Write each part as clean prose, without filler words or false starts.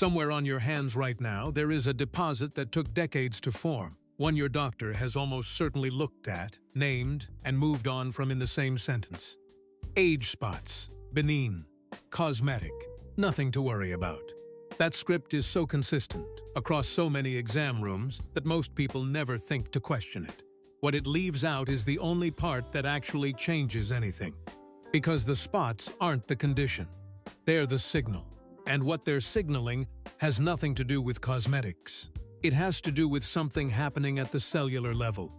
Somewhere on your hands right now, there is a deposit that took decades to form, one your doctor has almost certainly looked at, named, and moved on from in the same sentence. Age spots, benign, cosmetic, nothing to worry about. That script is so consistent across so many exam rooms that most people never think to question it. What it leaves out is the only part that actually changes anything. Because the spots aren't the condition. They're the signal. And what they're signaling has nothing to do with cosmetics. It has to do with something happening at the cellular level.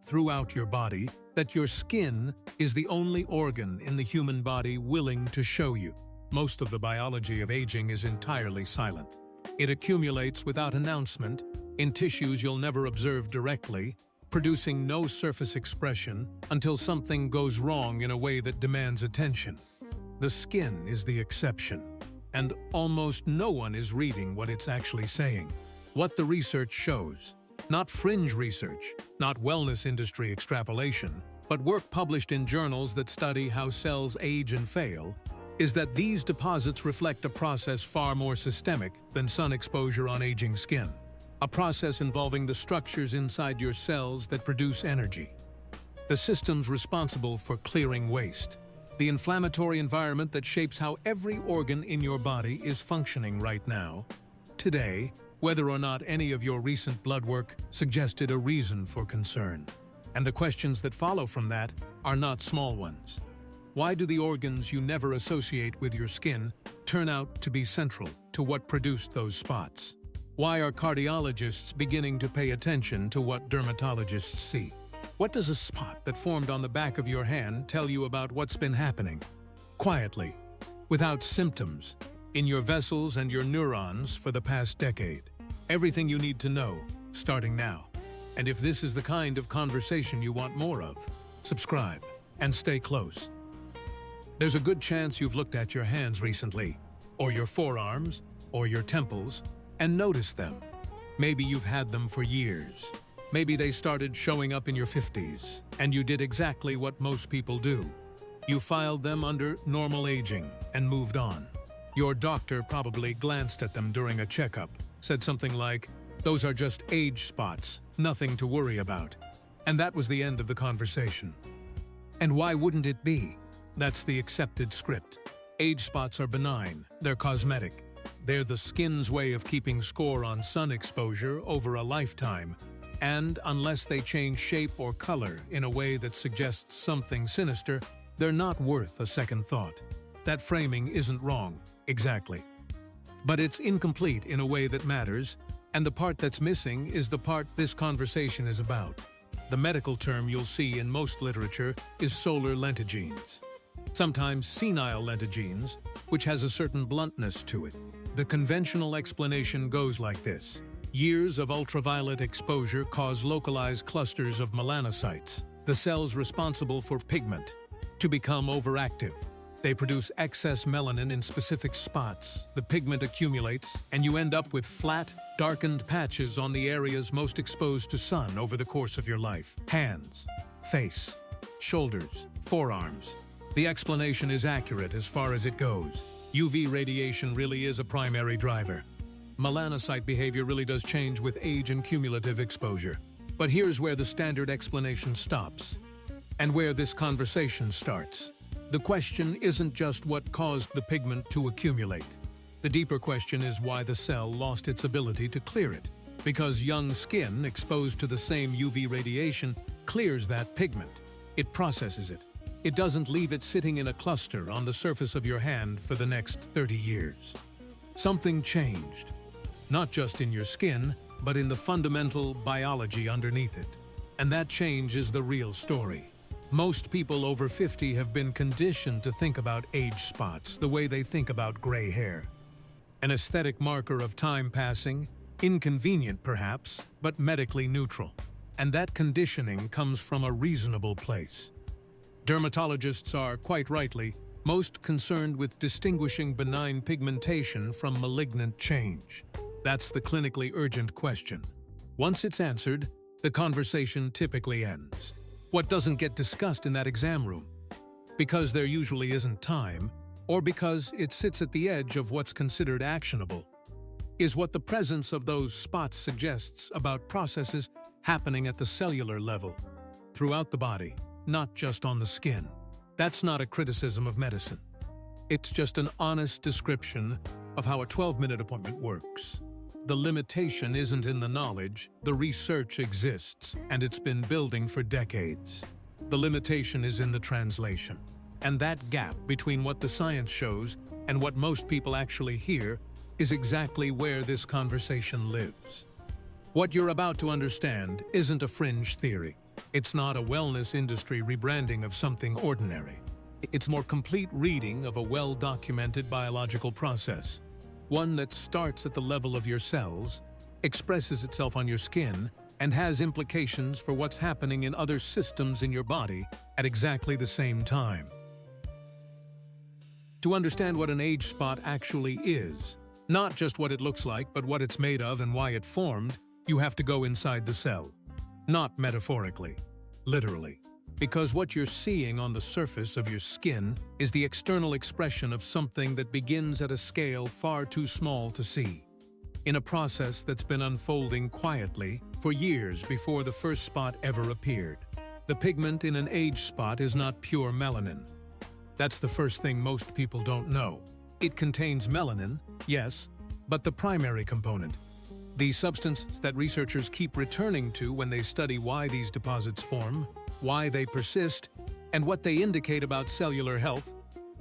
Throughout your body, that your skin is the only organ in the human body willing to show you. Most of the biology of aging is entirely silent. It accumulates without announcement in tissues you'll never observe directly, producing no surface expression until something goes wrong in a way that demands attention. The skin is the exception, and almost no one is reading what it's actually saying. What the research shows, not fringe research, not wellness industry extrapolation, but work published in journals that study how cells age and fail, is that these deposits reflect a process far more systemic than sun exposure on aging skin. A process involving the structures inside your cells that produce energy. The systems responsible for clearing waste. The inflammatory environment that shapes how every organ in your body is functioning right now. Today, whether or not any of your recent blood work suggested a reason for concern. And the questions that follow from that are not small ones. Why do the organs you never associate with your skin turn out to be central to what produced those spots? Why are cardiologists beginning to pay attention to what dermatologists see? What does a spot that formed on the back of your hand tell you about what's been happening? Quietly, without symptoms, in your vessels and your neurons for the past decade. Everything you need to know, starting now. And if this is the kind of conversation you want more of, subscribe and stay close. There's a good chance you've looked at your hands recently, or your forearms, or your temples, and noticed them. Maybe you've had them for years. Maybe they started showing up in your 50s, and you did exactly what most people do. You filed them under normal aging and moved on. Your doctor probably glanced at them during a checkup, said something like, "Those are just age spots, nothing to worry about." And that was the end of the conversation. And why wouldn't it be? That's the accepted script. Age spots are benign, they're cosmetic. They're the skin's way of keeping score on sun exposure over a lifetime. And unless they change shape or color in a way that suggests something sinister, they're not worth a second thought. That framing isn't wrong, exactly. But it's incomplete in a way that matters, and the part that's missing is the part this conversation is about. The medical term you'll see in most literature is solar lentigines. Sometimes senile lentigines, which has a certain bluntness to it. The conventional explanation goes like this. Years of ultraviolet exposure cause localized clusters of melanocytes, the cells responsible for pigment, to become overactive. They produce excess melanin in specific spots. The pigment accumulates, and you end up with flat, darkened patches on the areas most exposed to sun over the course of your life. Hands, face, shoulders, forearms. The explanation is accurate as far as it goes. UV radiation really is a primary driver. Melanocyte behavior really does change with age and cumulative exposure. But here's where the standard explanation stops, and where this conversation starts. The question isn't just what caused the pigment to accumulate. The deeper question is why the cell lost its ability to clear it. Because young skin exposed to the same UV radiation clears that pigment. It processes it. It doesn't leave it sitting in a cluster on the surface of your hand for the next 30 years. Something changed. Not just in your skin, but in the fundamental biology underneath it. And that change is the real story. Most people over 50 have been conditioned to think about age spots the way they think about gray hair. An aesthetic marker of time passing, inconvenient perhaps, but medically neutral. And that conditioning comes from a reasonable place. Dermatologists are, quite rightly, most concerned with distinguishing benign pigmentation from malignant change. That's the clinically urgent question. Once it's answered, the conversation typically ends. What doesn't get discussed in that exam room? Because there usually isn't time, or because it sits at the edge of what's considered actionable. is what the presence of those spots suggests about processes happening at the cellular level, throughout the body, not just on the skin. That's not a criticism of medicine. It's just an honest description of how a 12-minute appointment works. The limitation isn't in the knowledge, the research exists, and it's been building for decades. The limitation is in the translation. And that gap between what the science shows and what most people actually hear is exactly where this conversation lives. What you're about to understand isn't a fringe theory. It's not a wellness industry rebranding of something ordinary. It's more complete reading of a well-documented biological process. One that starts at the level of your cells, expresses itself on your skin, and has implications for what's happening in other systems in your body at exactly the same time. To understand what an age spot actually is, not just what it looks like, but what it's made of and why it formed, you have to go inside the cell. Not metaphorically, literally. Because what you're seeing on the surface of your skin is the external expression of something that begins at a scale far too small to see. In a process that's been unfolding quietly for years before the first spot ever appeared. The pigment in an age spot is not pure melanin. That's the first thing most people don't know. It contains melanin, yes, but the primary component. The substance that researchers keep returning to when they study why these deposits form, why they persist, and what they indicate about cellular health,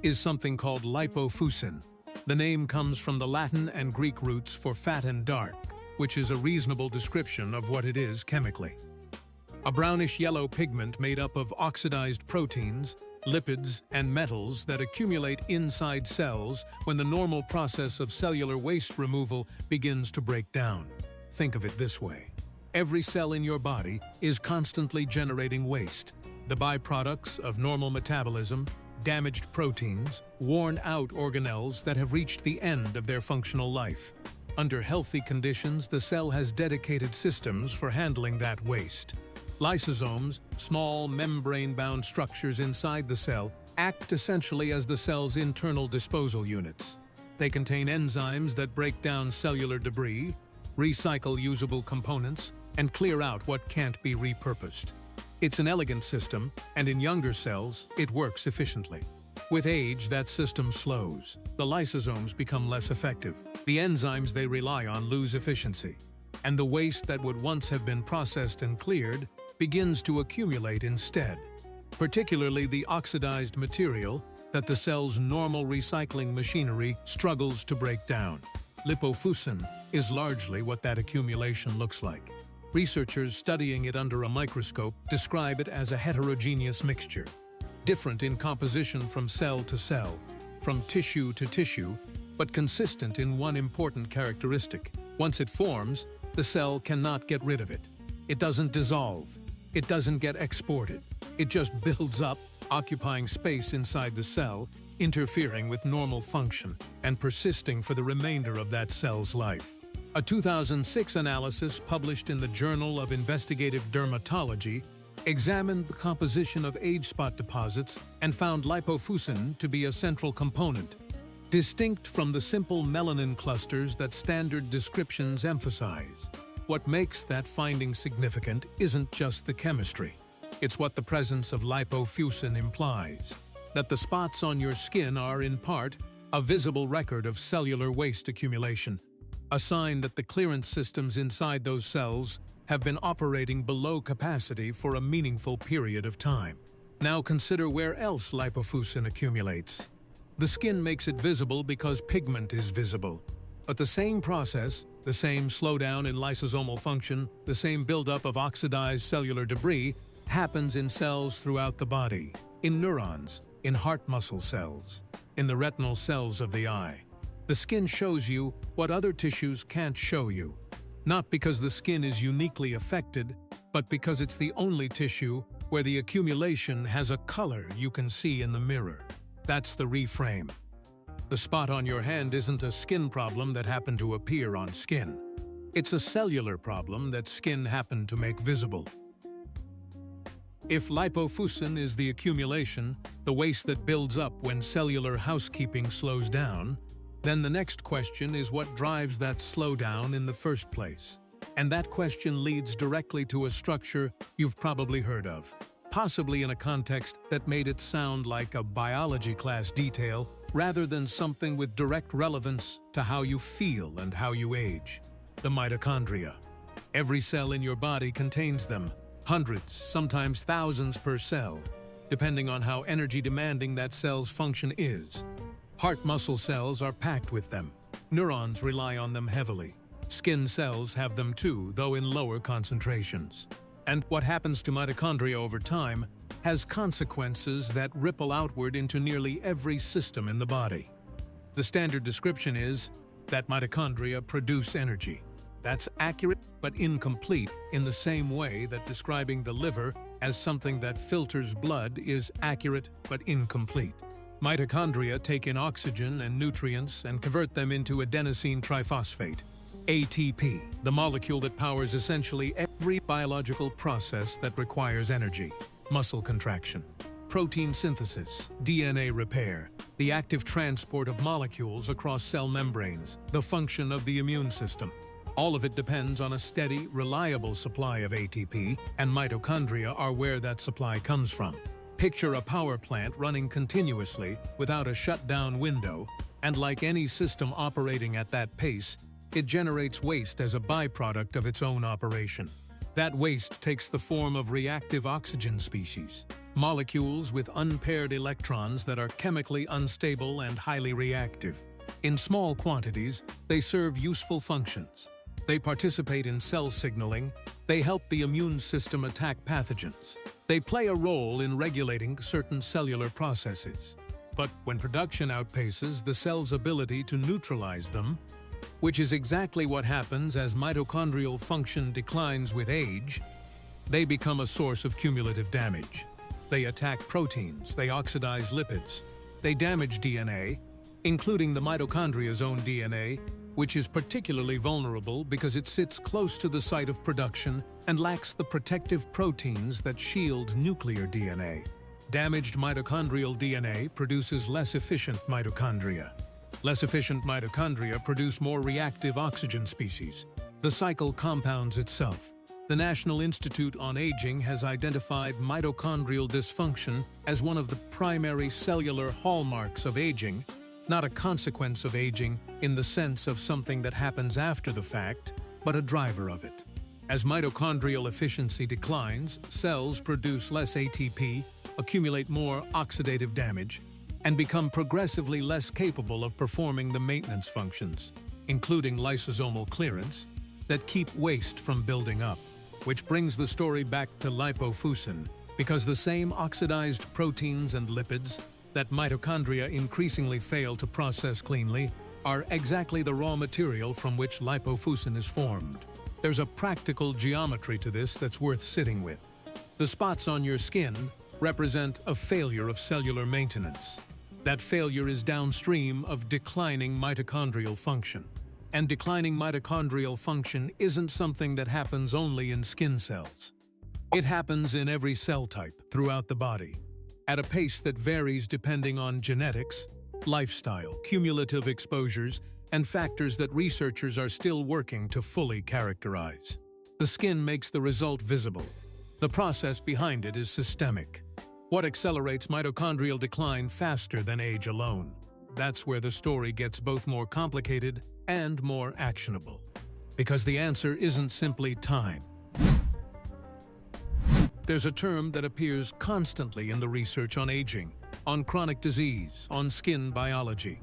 is something called lipofuscin. The name comes from the Latin and Greek roots for fat and dark, which is a reasonable description of what it is chemically. A brownish-yellow pigment made up of oxidized proteins, lipids, and metals that accumulate inside cells when the normal process of cellular waste removal begins to break down. Think of it this way. Every cell in your body is constantly generating waste, the byproducts of normal metabolism, damaged proteins, worn-out organelles that have reached the end of their functional life. Under healthy conditions, the cell has dedicated systems for handling that waste. Lysosomes, small membrane-bound structures inside the cell, act essentially as the cell's internal disposal units. They contain enzymes that break down cellular debris, recycle usable components, and clear out what can't be repurposed. It's an elegant system, and in younger cells, it works efficiently. With age, that system slows. The lysosomes become less effective. The enzymes they rely on lose efficiency. And the waste that would once have been processed and cleared begins to accumulate instead, particularly the oxidized material that the cell's normal recycling machinery struggles to break down. Lipofuscin is largely what that accumulation looks like. Researchers studying it under a microscope describe it as a heterogeneous mixture, different in composition from cell to cell, from tissue to tissue, but consistent in one important characteristic. Once it forms, the cell cannot get rid of it. It doesn't dissolve. It doesn't get exported. It just builds up, occupying space inside the cell, interfering with normal function, and persisting for the remainder of that cell's life. A 2006 analysis published in the Journal of Investigative Dermatology examined the composition of age spot deposits and found lipofuscin to be a central component, distinct from the simple melanin clusters that standard descriptions emphasize. What makes that finding significant isn't just the chemistry. It's what the presence of lipofuscin implies, that the spots on your skin are, in part, a visible record of cellular waste accumulation, a sign that the clearance systems inside those cells have been operating below capacity for a meaningful period of time. Now consider where else lipofuscin accumulates. The skin makes it visible because pigment is visible. But the same process, the same slowdown in lysosomal function, the same buildup of oxidized cellular debris happens in cells throughout the body, in neurons, in heart muscle cells, in the retinal cells of the eye. The skin shows you what other tissues can't show you, not because the skin is uniquely affected, but because it's the only tissue where the accumulation has a color you can see in the mirror. That's the reframe. The spot on your hand isn't a skin problem that happened to appear on skin. It's a cellular problem that skin happened to make visible. If lipofuscin is the accumulation, the waste that builds up when cellular housekeeping slows down, Then the next question is what drives that slowdown in the first place? And that question leads directly to a structure you've probably heard of, possibly in a context that made it sound like a biology class detail rather than something with direct relevance to how you feel and how you age. The mitochondria. Every cell in your body contains them, hundreds, sometimes thousands per cell, depending on how energy-demanding that cell's function is. Heart muscle cells are packed with them. Neurons rely on them heavily. Skin cells have them too, though in lower concentrations. And what happens to mitochondria over time has consequences that ripple outward into nearly every system in the body. The standard description is that mitochondria produce energy. That's accurate but incomplete in the same way that describing the liver as something that filters blood is accurate but incomplete. Mitochondria take in oxygen and nutrients and convert them into adenosine triphosphate, ATP, the molecule that powers essentially every biological process that requires energy. Muscle contraction, protein synthesis, DNA repair, the active transport of molecules across cell membranes, the function of the immune system. All of it depends on a steady, reliable supply of ATP, and mitochondria are where that supply comes from. Picture a power plant running continuously without a shutdown window, and like any system operating at that pace, it generates waste as a byproduct of its own operation. That waste takes the form of reactive oxygen species, molecules with unpaired electrons that are chemically unstable and highly reactive. In small quantities, they serve useful functions. They participate in cell signaling, they help the immune system attack pathogens. They play a role in regulating certain cellular processes. But when production outpaces the cell's ability to neutralize them, which is exactly what happens as mitochondrial function declines with age, they become a source of cumulative damage. They attack proteins, they oxidize lipids, they damage DNA, including the mitochondria's own DNA, which is particularly vulnerable because it sits close to the site of production and lacks the protective proteins that shield nuclear DNA. Damaged mitochondrial DNA produces less efficient mitochondria. Less efficient mitochondria produce more reactive oxygen species. The cycle compounds itself. The National Institute on Aging has identified mitochondrial dysfunction as one of the primary cellular hallmarks of aging, not a consequence of aging in the sense of something that happens after the fact, but a driver of it. As mitochondrial efficiency declines, cells produce less ATP, accumulate more oxidative damage, and become progressively less capable of performing the maintenance functions, including lysosomal clearance, that keep waste from building up. Which brings the story back to lipofuscin, because the same oxidized proteins and lipids that mitochondria increasingly fail to process cleanly are exactly the raw material from which lipofuscin is formed. There's a practical geometry to this that's worth sitting with. The spots on your skin represent a failure of cellular maintenance. That failure is downstream of declining mitochondrial function. And declining mitochondrial function isn't something that happens only in skin cells. It happens in every cell type throughout the body, at a pace that varies depending on genetics, lifestyle, cumulative exposures, and factors that researchers are still working to fully characterize. The skin makes the result visible. The process behind it is systemic. What accelerates mitochondrial decline faster than age alone? That's where the story gets both more complicated and more actionable. Because the answer isn't simply time. There's a term that appears constantly in the research on aging, on chronic disease, on skin biology.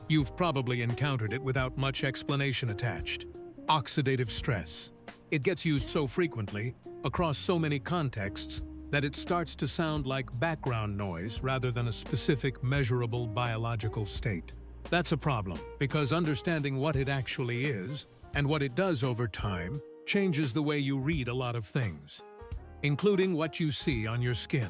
You've probably encountered it without much explanation attached. Oxidative stress. It gets used so frequently, across so many contexts, that it starts to sound like background noise rather than a specific, measurable biological state. That's a problem, because understanding what it actually is, and what it does over time, changes the way you read a lot of things, including what you see on your skin.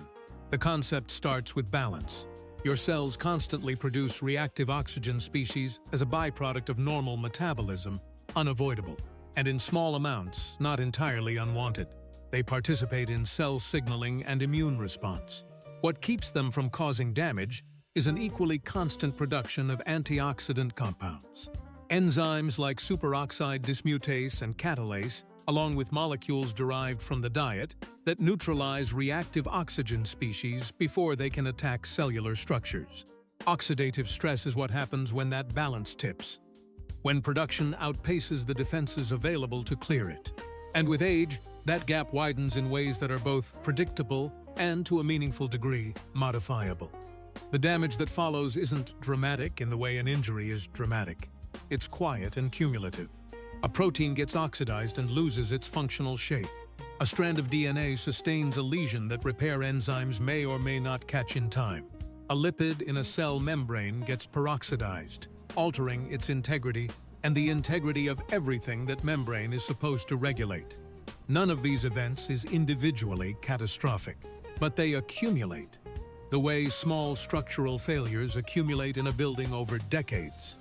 The concept starts with balance. Your cells constantly produce reactive oxygen species as a byproduct of normal metabolism, unavoidable, and in small amounts, not entirely unwanted. They participate in cell signaling and immune response. What keeps them from causing damage is an equally constant production of antioxidant compounds. Enzymes like superoxide dismutase and catalase, along with molecules derived from the diet, that neutralize reactive oxygen species before they can attack cellular structures. Oxidative stress is what happens when that balance tips, when production outpaces the defenses available to clear it. And with age, that gap widens in ways that are both predictable and, to a meaningful degree, modifiable. The damage that follows isn't dramatic in the way an injury is dramatic. It's quiet and cumulative. A protein gets oxidized and loses its functional shape. A strand of DNA sustains a lesion that repair enzymes may or may not catch in time. A lipid in a cell membrane gets peroxidized, altering its integrity and the integrity of everything that membrane is supposed to regulate. None of these events is individually catastrophic, but they accumulate, the way small structural failures accumulate in a building over decades.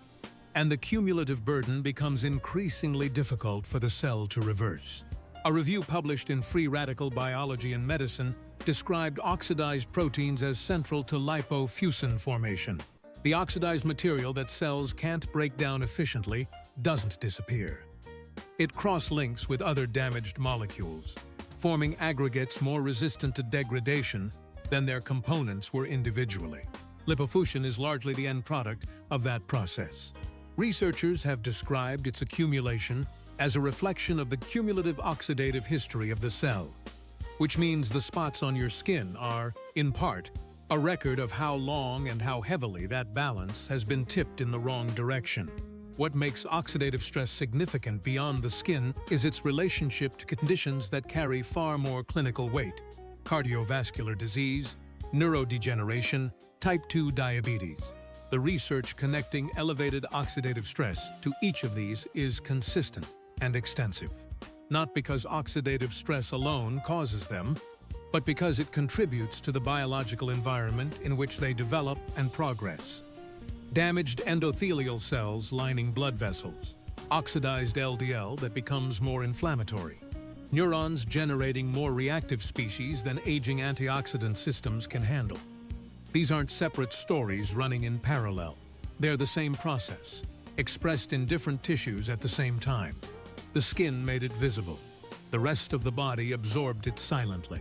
And the cumulative burden becomes increasingly difficult for the cell to reverse. A review published in Free Radical Biology and Medicine described oxidized proteins as central to lipofusin formation. The oxidized material that cells can't break down efficiently doesn't disappear. It cross-links with other damaged molecules, forming aggregates more resistant to degradation than their components were individually. Lipofusin is largely the end product of that process. Researchers have described its accumulation as a reflection of the cumulative oxidative history of the cell, which means the spots on your skin are, in part, a record of how long and how heavily that balance has been tipped in the wrong direction. What makes oxidative stress significant beyond the skin is its relationship to conditions that carry far more clinical weight: cardiovascular disease, neurodegeneration, type 2 diabetes. The research connecting elevated oxidative stress to each of these is consistent and extensive, not because oxidative stress alone causes them, but because it contributes to the biological environment in which they develop and progress. Damaged endothelial cells lining blood vessels, oxidized LDL that becomes more inflammatory, neurons generating more reactive species than aging antioxidant systems can handle. These aren't separate stories running in parallel. They're the same process, expressed in different tissues at the same time. The skin made it visible. The rest of the body absorbed it silently.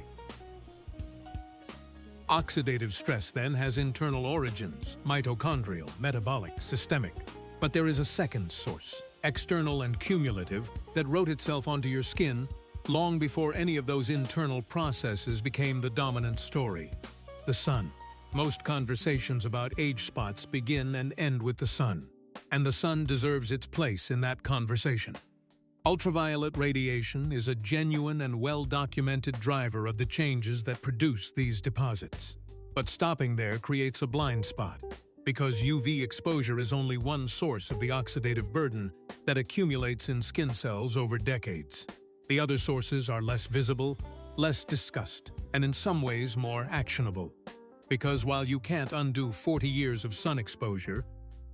Oxidative stress, then, has internal origins: mitochondrial, metabolic, systemic. But there is a second source, external and cumulative, that wrote itself onto your skin long before any of those internal processes became the dominant story: the sun. Most conversations about age spots begin and end with the sun, and the sun deserves its place in that conversation. Ultraviolet radiation is a genuine and well-documented driver of the changes that produce these deposits. But stopping there creates a blind spot, because UV exposure is only one source of the oxidative burden that accumulates in skin cells over decades. The other sources are less visible, less discussed, and in some ways more actionable. Because while you can't undo 40 years of sun exposure,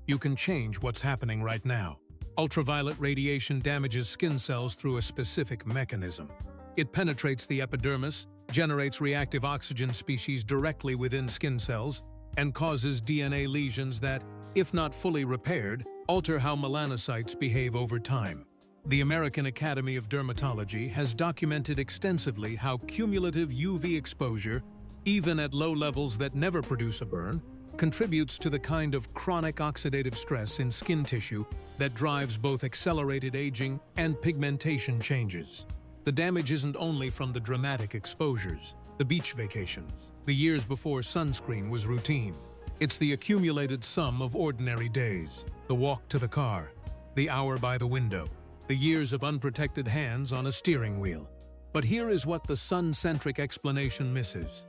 you can change what's happening right now. Ultraviolet radiation damages skin cells through a specific mechanism. It penetrates the epidermis, generates reactive oxygen species directly within skin cells, and causes DNA lesions that, if not fully repaired, alter how melanocytes behave over time. The American Academy of Dermatology has documented extensively how cumulative UV exposure, even at low levels that never produce a burn, contributes to the kind of chronic oxidative stress in skin tissue that drives both accelerated aging and pigmentation changes. The damage isn't only from the dramatic exposures, the beach vacations, the years before sunscreen was routine. It's the accumulated sum of ordinary days, the walk to the car, the hour by the window, the years of unprotected hands on a steering wheel. But here is what the sun-centric explanation misses.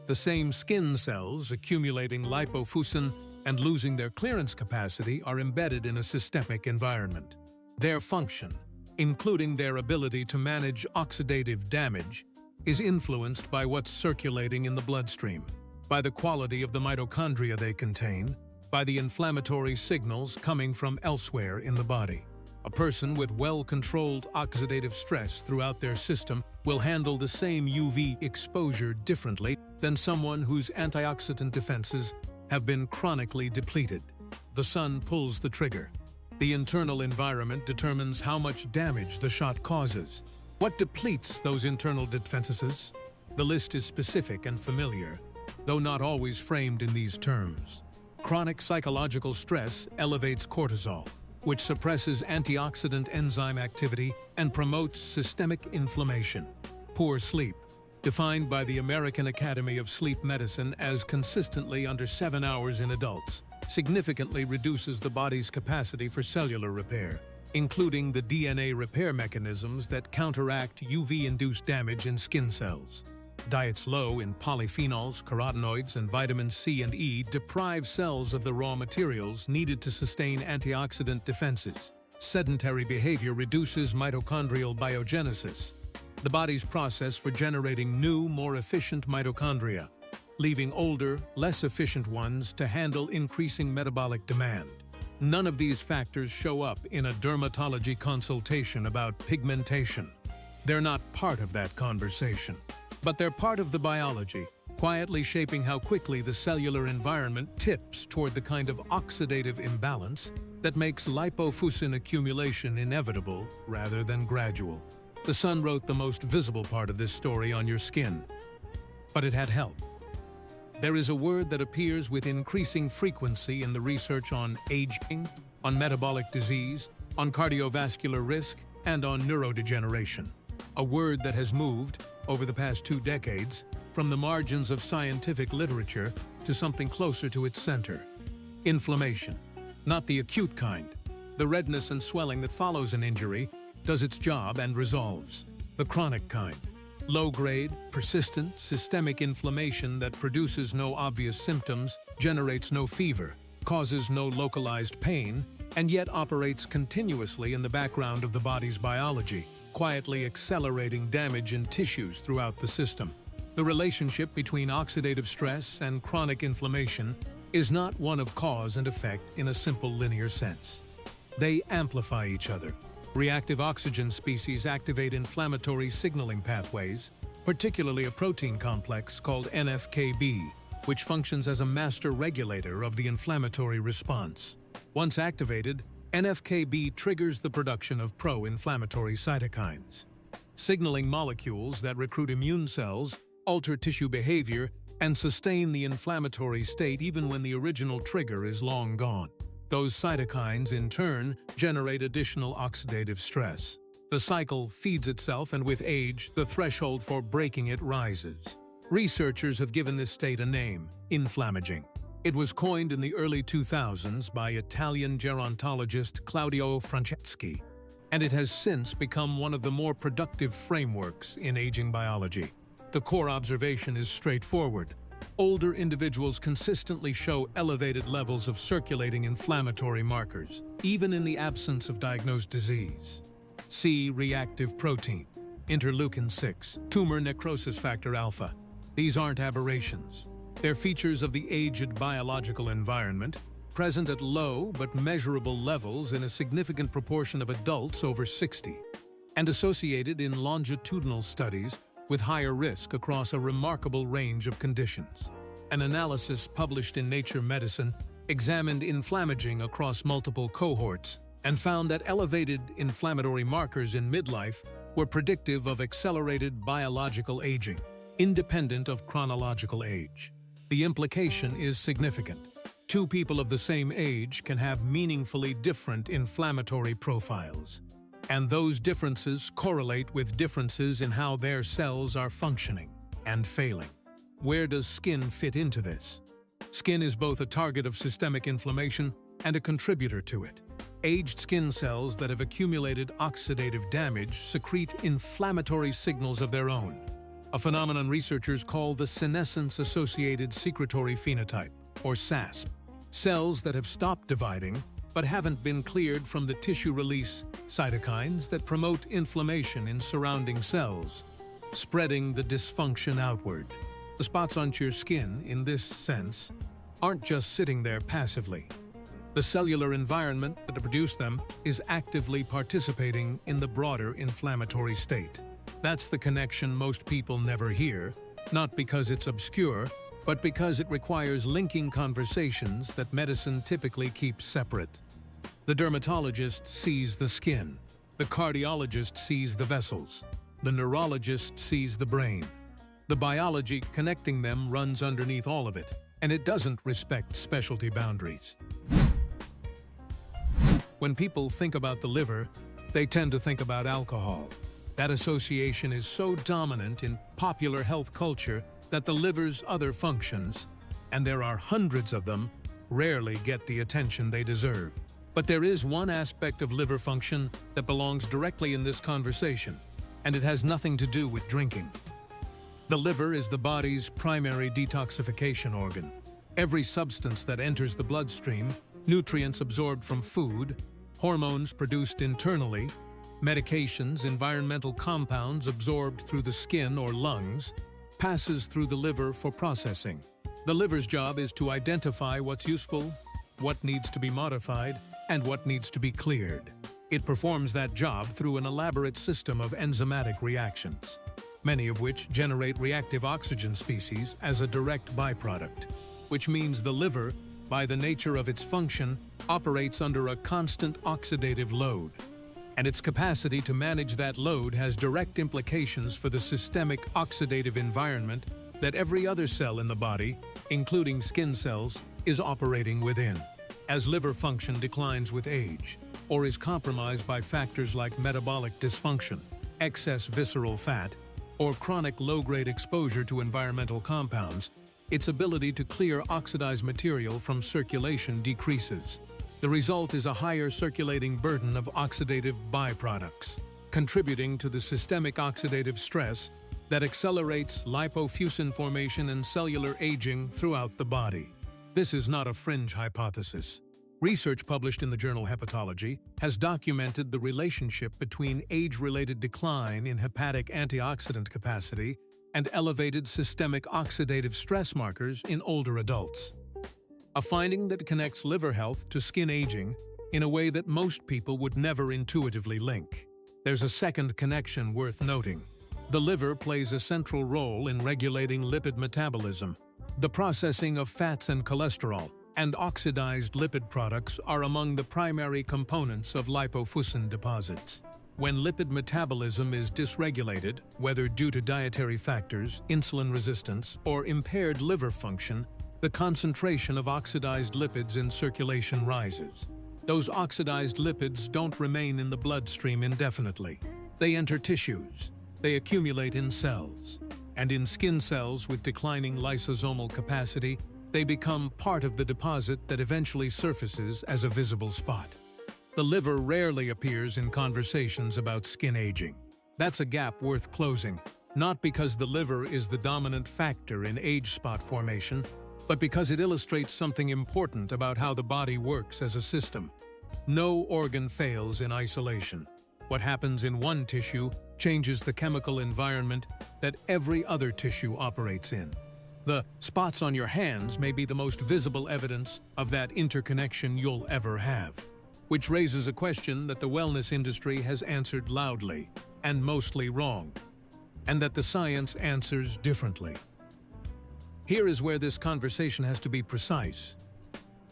The same skin cells accumulating lipofusin and losing their clearance capacity are embedded in a systemic environment. Their function, including their ability to manage oxidative damage, is influenced by what's circulating in the bloodstream, by the quality of the mitochondria they contain, by the inflammatory signals coming from elsewhere in the body. A person with well-controlled oxidative stress throughout their system will handle the same UV exposure differently than someone whose antioxidant defenses have been chronically depleted. The sun pulls the trigger. The internal environment determines how much damage the shot causes. What depletes those internal defenses? The list is specific and familiar, though not always framed in these terms. Chronic psychological stress elevates cortisol, which suppresses antioxidant enzyme activity and promotes systemic inflammation. Poor sleep, defined by the American Academy of Sleep Medicine as consistently under 7 hours in adults, significantly reduces the body's capacity for cellular repair, including the DNA repair mechanisms that counteract UV-induced damage in skin cells. Diets low in polyphenols, carotenoids, and vitamins C and E deprive cells of the raw materials needed to sustain antioxidant defenses. Sedentary behavior reduces mitochondrial biogenesis, the body's process for generating new, more efficient mitochondria, leaving older, less efficient ones to handle increasing metabolic demand. None of these factors show up in a dermatology consultation about pigmentation. They're not part of that conversation. But they're part of the biology, quietly shaping how quickly the cellular environment tips toward the kind of oxidative imbalance that makes lipofuscin accumulation inevitable rather than gradual. The sun wrote the most visible part of this story on your skin, but it had help. There is a word that appears with increasing frequency in the research on aging, on metabolic disease, on cardiovascular risk, and on neurodegeneration. A word that has moved, over the past 2 decades, from the margins of scientific literature to something closer to its center. Inflammation. Not the acute kind. The redness and swelling that follows an injury does its job and resolves. The chronic kind. Low-grade, persistent, systemic inflammation that produces no obvious symptoms, generates no fever, causes no localized pain, and yet operates continuously in the background of the body's biology, quietly accelerating damage in tissues throughout the system. The relationship between oxidative stress and chronic inflammation is not one of cause and effect in a simple linear sense. They amplify each other. Reactive oxygen species activate inflammatory signaling pathways, particularly a protein complex called NF-κB, which functions as a master regulator of the inflammatory response. Once activated, NF-κB triggers the production of pro-inflammatory cytokines, signaling molecules that recruit immune cells, alter tissue behavior, and sustain the inflammatory state even when the original trigger is long gone. Those cytokines, in turn, generate additional oxidative stress. The cycle feeds itself, and with age, the threshold for breaking it rises. Researchers have given this state a name: inflammaging. It was coined in the early 2000s by Italian gerontologist Claudio Franceschi, and it has since become one of the more productive frameworks in aging biology. The core observation is straightforward. Older individuals consistently show elevated levels of circulating inflammatory markers, even in the absence of diagnosed disease. C-reactive protein, interleukin-6, tumor necrosis factor alpha. These aren't aberrations. They're features of the aged biological environment, present at low but measurable levels in a significant proportion of adults over 60, and associated in longitudinal studies with higher risk across a remarkable range of conditions. An analysis published in Nature Medicine examined inflammaging across multiple cohorts and found that elevated inflammatory markers in midlife were predictive of accelerated biological aging, independent of chronological age. The implication is significant. 2 people of the same age can have meaningfully different inflammatory profiles, and those differences correlate with differences in how their cells are functioning and failing. Where does skin fit into this? Skin is both a target of systemic inflammation and a contributor to it. Aged skin cells that have accumulated oxidative damage secrete inflammatory signals of their own, a phenomenon researchers call the senescence-associated secretory phenotype, or SASP. Cells that have stopped dividing but haven't been cleared from the tissue release cytokines that promote inflammation in surrounding cells, spreading the dysfunction outward. The spots on your skin, in this sense, aren't just sitting there passively. The cellular environment that produced them is actively participating in the broader inflammatory state. That's the connection most people never hear, not because it's obscure, but because it requires linking conversations that medicine typically keeps separate. The dermatologist sees the skin, the cardiologist sees the vessels, the neurologist sees the brain. The biology connecting them runs underneath all of it, and it doesn't respect specialty boundaries. When people think about the liver, they tend to think about alcohol. That association is so dominant in popular health culture that the liver's other functions, and there are hundreds of them, rarely get the attention they deserve. But there is one aspect of liver function that belongs directly in this conversation, and it has nothing to do with drinking. The liver is the body's primary detoxification organ. Every substance that enters the bloodstream, nutrients absorbed from food, hormones produced internally, medications, environmental compounds absorbed through the skin or lungs, passes through the liver for processing. The liver's job is to identify what's useful, what needs to be modified, and what needs to be cleared. It performs that job through an elaborate system of enzymatic reactions, many of which generate reactive oxygen species as a direct byproduct, which means the liver, by the nature of its function, operates under a constant oxidative load. And its capacity to manage that load has direct implications for the systemic oxidative environment that every other cell in the body, including skin cells, is operating within. As liver function declines with age, or is compromised by factors like metabolic dysfunction, excess visceral fat, or chronic low-grade exposure to environmental compounds, its ability to clear oxidized material from circulation decreases. The result is a higher circulating burden of oxidative byproducts, contributing to the systemic oxidative stress that accelerates lipofuscin formation and cellular aging throughout the body. This is not a fringe hypothesis. Research published in the journal Hepatology has documented the relationship between age-related decline in hepatic antioxidant capacity and elevated systemic oxidative stress markers in older adults. A finding that connects liver health to skin aging in a way that most people would never intuitively link. There's a second connection worth noting. The liver plays a central role in regulating lipid metabolism. The processing of fats and cholesterol and oxidized lipid products are among the primary components of lipofuscin deposits. When lipid metabolism is dysregulated, whether due to dietary factors, insulin resistance, or impaired liver function, the concentration of oxidized lipids in circulation rises. Those oxidized lipids don't remain in the bloodstream indefinitely. They enter tissues. They accumulate in cells. And in skin cells with declining lysosomal capacity, they become part of the deposit that eventually surfaces as a visible spot. The liver rarely appears in conversations about skin aging. That's a gap worth closing, not because the liver is the dominant factor in age spot formation, but because it illustrates something important about how the body works as a system. No organ fails in isolation. What happens in one tissue changes the chemical environment that every other tissue operates in. The spots on your hands may be the most visible evidence of that interconnection you'll ever have, which raises a question that the wellness industry has answered loudly and mostly wrong, and that the science answers differently. Here is where this conversation has to be precise,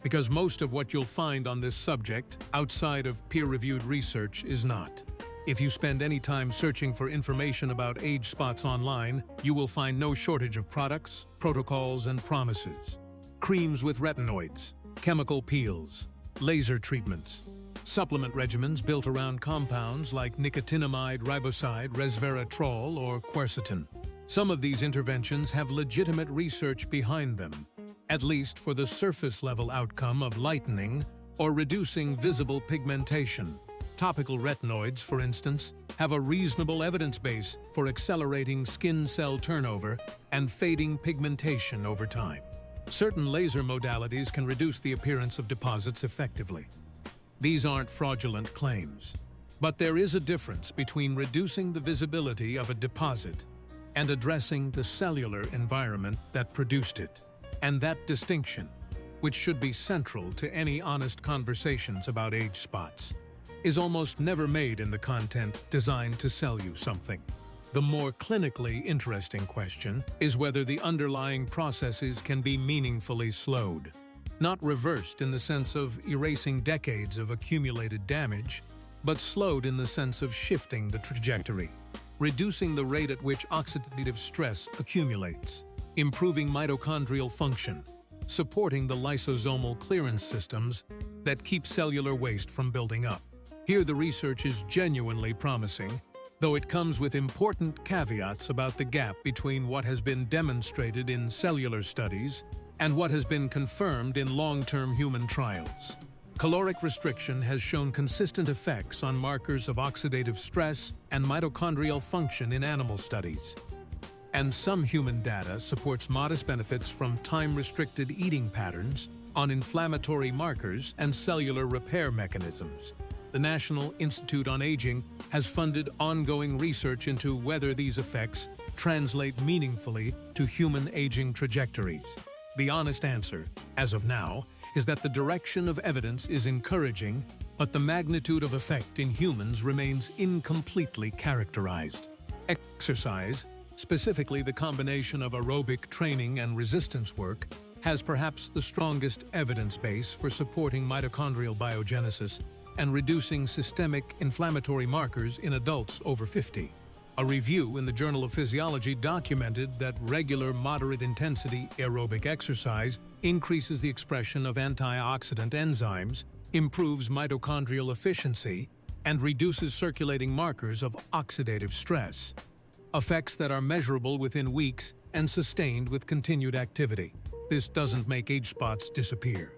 because most of what you'll find on this subject outside of peer-reviewed research is not. If you spend any time searching for information about age spots online, you will find no shortage of products, protocols, and promises. Creams with retinoids, chemical peels, laser treatments, supplement regimens built around compounds like nicotinamide riboside, resveratrol, or quercetin. Some of these interventions have legitimate research behind them, at least for the surface-level outcome of lightening or reducing visible pigmentation. Topical retinoids, for instance, have a reasonable evidence base for accelerating skin cell turnover and fading pigmentation over time. Certain laser modalities can reduce the appearance of deposits effectively. These aren't fraudulent claims, but there is a difference between reducing the visibility of a deposit and addressing the cellular environment that produced it. And that distinction, which should be central to any honest conversations about age spots, is almost never made in the content designed to sell you something. The more clinically interesting question is whether the underlying processes can be meaningfully slowed. Not reversed in the sense of erasing decades of accumulated damage, but slowed in the sense of shifting the trajectory, reducing the rate at which oxidative stress accumulates, improving mitochondrial function, supporting the lysosomal clearance systems that keep cellular waste from building up. Here the research is genuinely promising, though it comes with important caveats about the gap between what has been demonstrated in cellular studies and what has been confirmed in long-term human trials. Caloric restriction has shown consistent effects on markers of oxidative stress and mitochondrial function in animal studies. And some human data supports modest benefits from time-restricted eating patterns on inflammatory markers and cellular repair mechanisms. The National Institute on Aging has funded ongoing research into whether these effects translate meaningfully to human aging trajectories. The honest answer, as of now, is that the direction of evidence is encouraging, but the magnitude of effect in humans remains incompletely characterized. Exercise, specifically the combination of aerobic training and resistance work, has perhaps the strongest evidence base for supporting mitochondrial biogenesis and reducing systemic inflammatory markers in adults over 50. A review in the Journal of Physiology documented that regular moderate-intensity aerobic exercise increases the expression of antioxidant enzymes, improves mitochondrial efficiency, and reduces circulating markers of oxidative stress, effects that are measurable within weeks and sustained with continued activity. This doesn't make age spots disappear,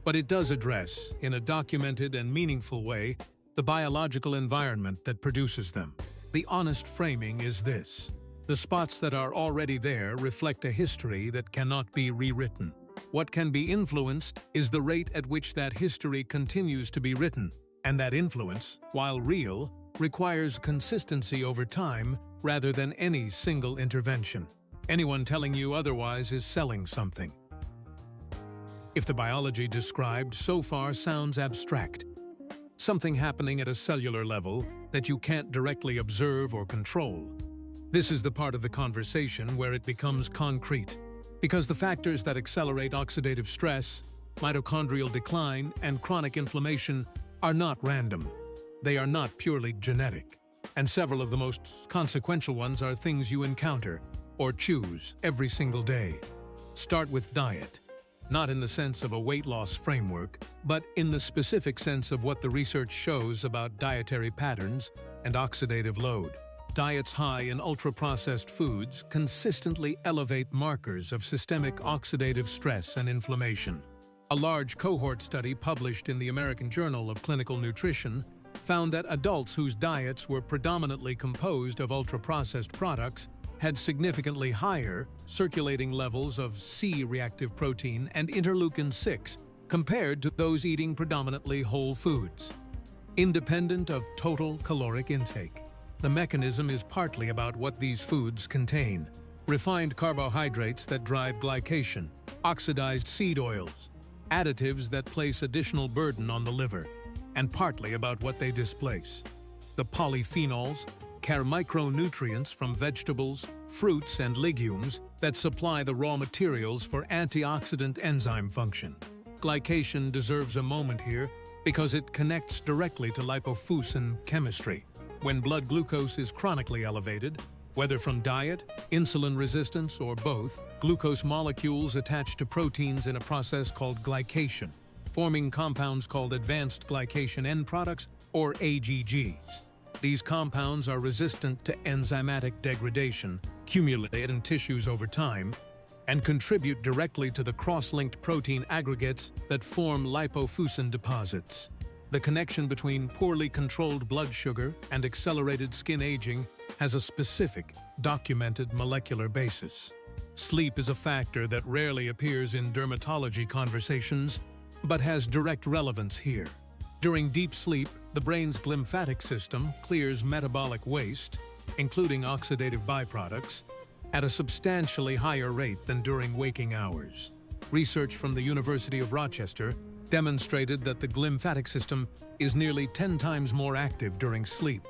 but it does address, in a documented and meaningful way, the biological environment that produces them. The honest framing is this: the spots that are already there reflect a history that cannot be rewritten. What can be influenced is the rate at which that history continues to be written, and that influence, while real, requires consistency over time rather than any single intervention. Anyone telling you otherwise is selling something. If the biology described so far sounds abstract, something happening at a cellular level that you can't directly observe or control, this is the part of the conversation where it becomes concrete. Because the factors that accelerate oxidative stress, mitochondrial decline, and chronic inflammation are not random. They are not purely genetic. And several of the most consequential ones are things you encounter or choose every single day. Start with diet. Not in the sense of a weight loss framework, but in the specific sense of what the research shows about dietary patterns and oxidative load. Diets high in ultra-processed foods consistently elevate markers of systemic oxidative stress and inflammation. A large cohort study published in the American Journal of Clinical Nutrition found that adults whose diets were predominantly composed of ultra-processed products had significantly higher circulating levels of C-reactive protein and interleukin-6 compared to those eating predominantly whole foods. Independent of total caloric intake, the mechanism is partly about what these foods contain: refined carbohydrates that drive glycation, oxidized seed oils, additives that place additional burden on the liver, and partly about what they displace: the polyphenols, micronutrients from vegetables, fruits, and legumes that supply the raw materials for antioxidant enzyme function. Glycation deserves a moment here because it connects directly to lipofuscin chemistry. When blood glucose is chronically elevated, whether from diet, insulin resistance, or both, glucose molecules attach to proteins in a process called glycation, forming compounds called advanced glycation end products, or AGGs. These compounds are resistant to enzymatic degradation, accumulate in tissues over time, and contribute directly to the cross-linked protein aggregates that form lipofuscin deposits. The connection between poorly controlled blood sugar and accelerated skin aging has a specific, documented molecular basis. Sleep is a factor that rarely appears in dermatology conversations, but has direct relevance here. During deep sleep, the brain's glymphatic system clears metabolic waste, including oxidative byproducts, at a substantially higher rate than during waking hours. Research from the University of Rochester demonstrated that the glymphatic system is nearly 10 times more active during sleep.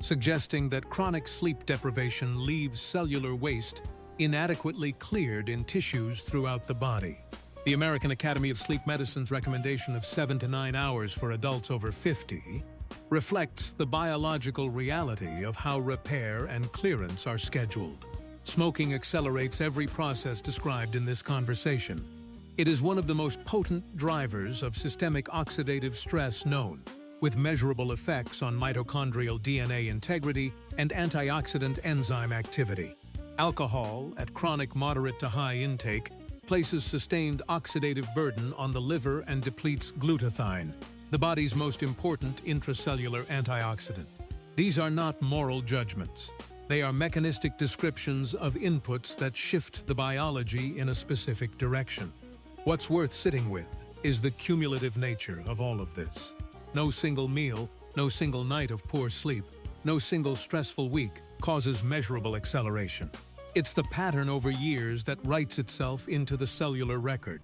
suggesting that chronic sleep deprivation leaves cellular waste inadequately cleared in tissues throughout the body. The American Academy of Sleep Medicine's recommendation of 7 to 9 hours for adults over 50 reflects the biological reality of how repair and clearance are scheduled. Smoking accelerates every process described in this conversation. It is one of the most potent drivers of systemic oxidative stress known, with measurable effects on mitochondrial DNA integrity and antioxidant enzyme activity. Alcohol, at chronic moderate to high intake, places sustained oxidative burden on the liver and depletes glutathione, the body's most important intracellular antioxidant. These are not moral judgments. They are mechanistic descriptions of inputs that shift the biology in a specific direction. What's worth sitting with is the cumulative nature of all of this. No single meal, no single night of poor sleep, no single stressful week causes measurable acceleration. It's the pattern over years that writes itself into the cellular record,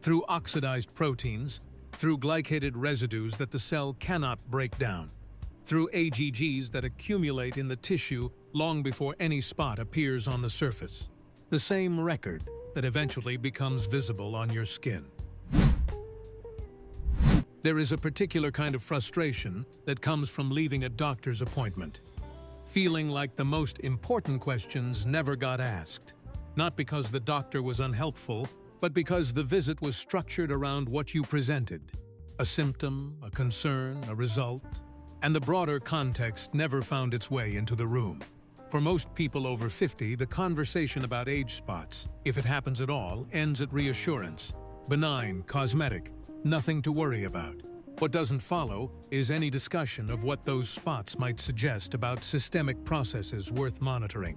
through oxidized proteins, through glycated residues that the cell cannot break down, through AGGs that accumulate in the tissue long before any spot appears on the surface. The same record that eventually becomes visible on your skin. There is a particular kind of frustration that comes from leaving a doctor's appointment, feeling like the most important questions never got asked, not because the doctor was unhelpful, but because the visit was structured around what you presented, a symptom, a concern, a result, and the broader context never found its way into the room. For most people over 50, the conversation about age spots, if it happens at all, ends at reassurance. Benign, cosmetic, nothing to worry about. What doesn't follow is any discussion of what those spots might suggest about systemic processes worth monitoring.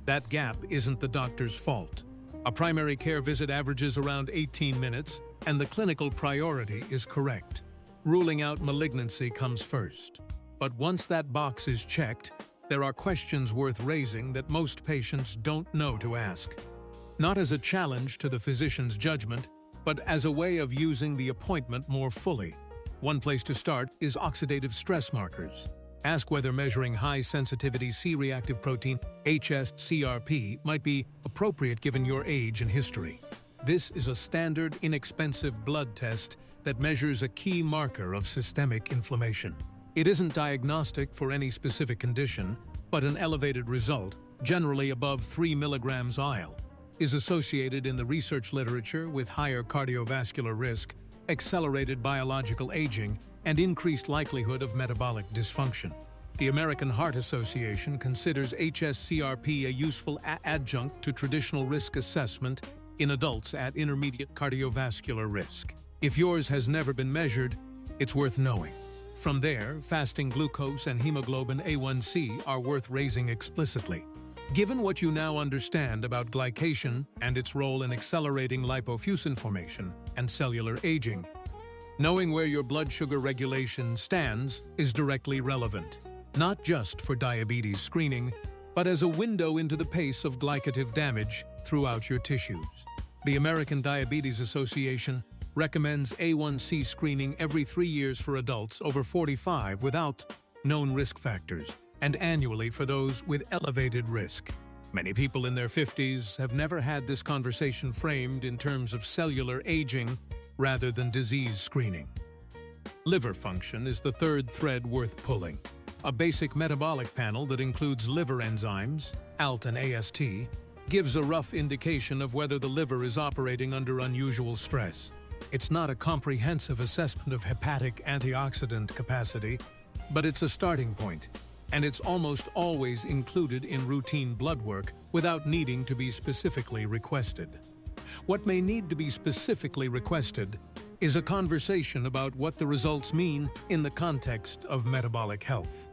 That gap isn't the doctor's fault. A primary care visit averages around 18 minutes, and the clinical priority is correct. Ruling out malignancy comes first. But once that box is checked, there are questions worth raising that most patients don't know to ask. Not as a challenge to the physician's judgment, but as a way of using the appointment more fully. One place to start is oxidative stress markers. Ask whether measuring high-sensitivity C-reactive protein, hs-CRP, might be appropriate given your age and history. This is a standard, inexpensive blood test that measures a key marker of systemic inflammation. It isn't diagnostic for any specific condition, but an elevated result, generally above 3 milligrams IL, is associated in the research literature with higher cardiovascular risk, accelerated biological aging, and increased likelihood of metabolic dysfunction. The American Heart Association considers hs-CRP a useful adjunct to traditional risk assessment in adults at intermediate cardiovascular risk. If yours has never been measured, it's worth knowing. From there, fasting glucose and hemoglobin A1C are worth raising explicitly. Given what you now understand about glycation and its role in accelerating lipofuscin formation and cellular aging, knowing where your blood sugar regulation stands is directly relevant, not just for diabetes screening, but as a window into the pace of glycative damage throughout your tissues. The American Diabetes Association recommends A1C screening every 3 years for adults over 45 without known risk factors, and annually for those with elevated risk. Many people in their 50s have never had this conversation framed in terms of cellular aging rather than disease screening. Liver function is the third thread worth pulling. A basic metabolic panel that includes liver enzymes, ALT and AST, gives a rough indication of whether the liver is operating under unusual stress. It's not a comprehensive assessment of hepatic antioxidant capacity, but it's a starting point, and it's almost always included in routine blood work without needing to be specifically requested. What may need to be specifically requested is a conversation about what the results mean in the context of metabolic health.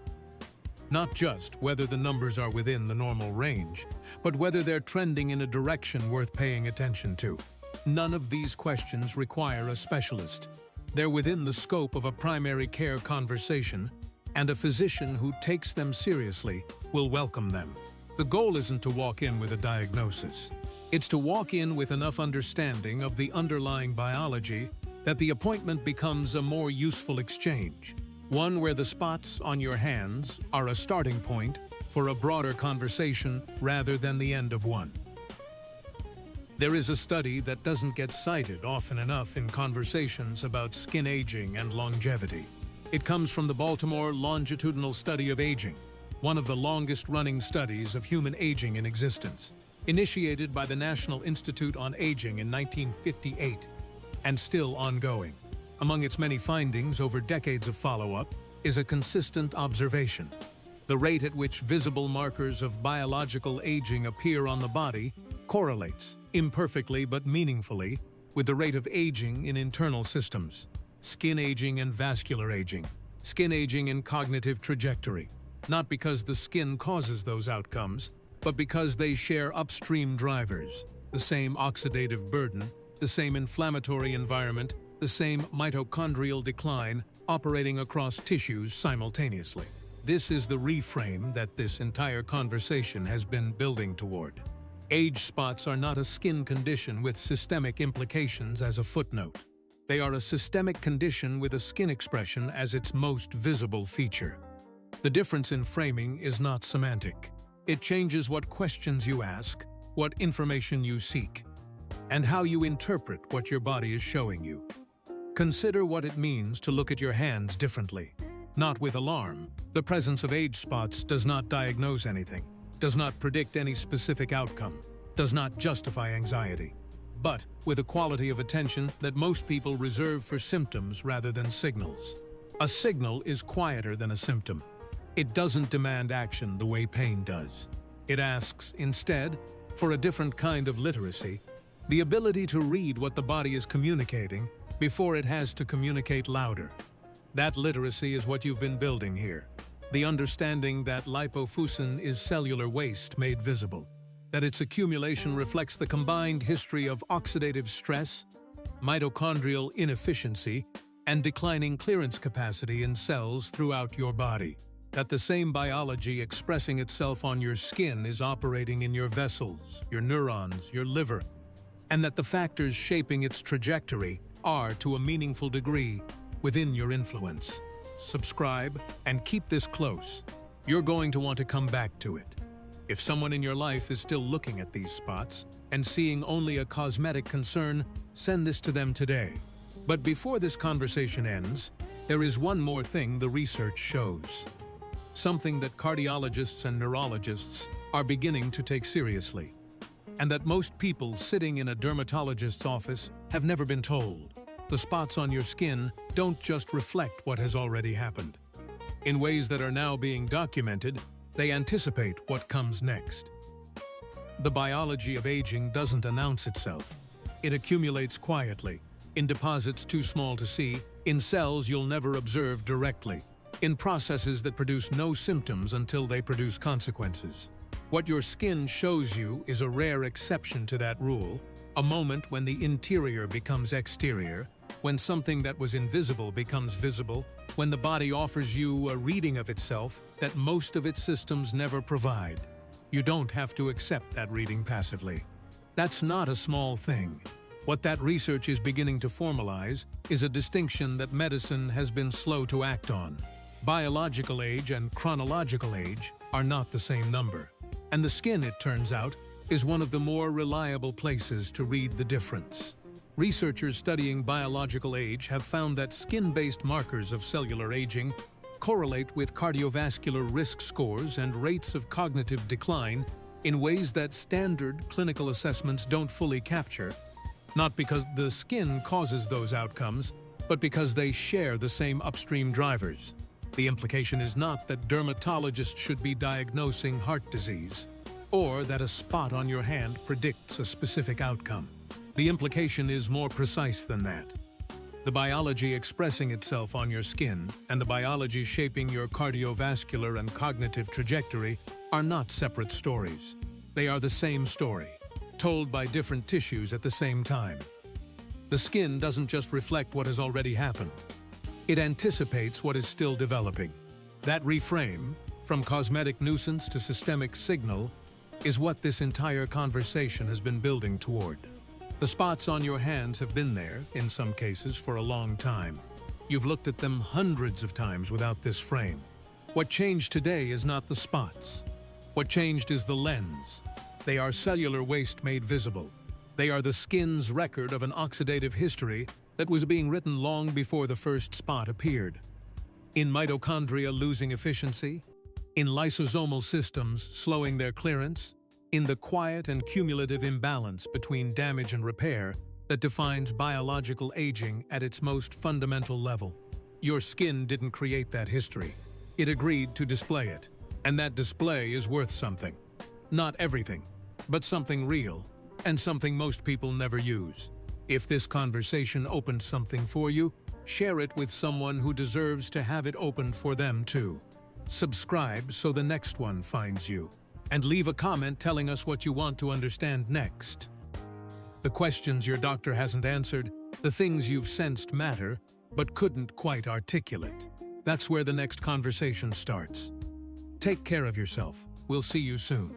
Not just whether the numbers are within the normal range, but whether they're trending in a direction worth paying attention to. None of these questions require a specialist. They're within the scope of a primary care conversation, and a physician who takes them seriously will welcome them. The goal isn't to walk in with a diagnosis. It's to walk in with enough understanding of the underlying biology that the appointment becomes a more useful exchange, One where the spots on your hands are a starting point for a broader conversation rather than the end of one. There is a study that doesn't get cited often enough in conversations about skin aging and longevity. It comes from the Baltimore Longitudinal Study of Aging, one of the longest-running studies of human aging in existence, initiated by the National Institute on Aging in 1958, and still ongoing. Among its many findings over decades of follow-up is a consistent observation. The rate at which visible markers of biological aging appear on the body correlates, imperfectly but meaningfully, with the rate of aging in internal systems, skin aging and vascular aging, skin aging and cognitive trajectory, not because the skin causes those outcomes, but because they share upstream drivers, the same oxidative burden, the same inflammatory environment, the same mitochondrial decline operating across tissues simultaneously. This is the reframe that this entire conversation has been building toward. Age spots are not a skin condition with systemic implications as a footnote. They are a systemic condition with a skin expression as its most visible feature. The difference in framing is not semantic. It changes what questions you ask, what information you seek, and how you interpret what your body is showing you. Consider what it means to look at your hands differently. Not with alarm. The presence of age spots does not diagnose anything, does not predict any specific outcome, does not justify anxiety, but with a quality of attention that most people reserve for symptoms rather than signals. A signal is quieter than a symptom. It doesn't demand action the way pain does. It asks, instead, for a different kind of literacy, the ability to read what the body is communicating before it has to communicate louder. That literacy is what you've been building here. The understanding that lipofuscin is cellular waste made visible, that its accumulation reflects the combined history of oxidative stress, mitochondrial inefficiency, and declining clearance capacity in cells throughout your body, that the same biology expressing itself on your skin is operating in your vessels, your neurons, your liver, and that the factors shaping its trajectory are, to a meaningful degree, within your influence. Subscribe and keep this close. You're going to want to come back to it. If someone in your life is still looking at these spots and seeing only a cosmetic concern, send this to them today. But before this conversation ends, there is one more thing the research shows. Something that cardiologists and neurologists are beginning to take seriously, and that most people sitting in a dermatologist's office have never been told. The spots on your skin don't just reflect what has already happened. In ways that are now being documented, they anticipate what comes next. The biology of aging doesn't announce itself. It accumulates quietly, in deposits too small to see, in cells you'll never observe directly, in processes that produce no symptoms until they produce consequences. What your skin shows you is a rare exception to that rule, a moment when the interior becomes exterior, when something that was invisible becomes visible, when the body offers you a reading of itself that most of its systems never provide. You don't have to accept that reading passively. That's not a small thing. What that research is beginning to formalize is a distinction that medicine has been slow to act on. Biological age and chronological age are not the same number, and the skin, it turns out, is one of the more reliable places to read the difference. Researchers studying biological age have found that skin-based markers of cellular aging correlate with cardiovascular risk scores and rates of cognitive decline in ways that standard clinical assessments don't fully capture, not because the skin causes those outcomes, but because they share the same upstream drivers. The implication is not that dermatologists should be diagnosing heart disease, or that a spot on your hand predicts a specific outcome. The implication is more precise than that. The biology expressing itself on your skin and the biology shaping your cardiovascular and cognitive trajectory are not separate stories. They are the same story, told by different tissues at the same time. The skin doesn't just reflect what has already happened. It anticipates what is still developing. That reframe, from cosmetic nuisance to systemic signal, is what this entire conversation has been building toward. The spots on your hands have been there, in some cases, for a long time. You've looked at them hundreds of times without this frame. What changed today is not the spots. What changed is the lens. They are cellular waste made visible. They are the skin's record of an oxidative history that was being written long before the first spot appeared. In mitochondria losing efficiency, in lysosomal systems slowing their clearance, in the quiet and cumulative imbalance between damage and repair that defines biological aging at its most fundamental level. Your skin didn't create that history. It agreed to display it, and that display is worth something. Not everything, but something real, and something most people never use. If this conversation opened something for you, share it with someone who deserves to have it opened for them too. Subscribe so the next one finds you, and leave a comment telling us what you want to understand next. The questions your doctor hasn't answered, the things you've sensed matter, but couldn't quite articulate. That's where the next conversation starts. Take care of yourself. We'll see you soon.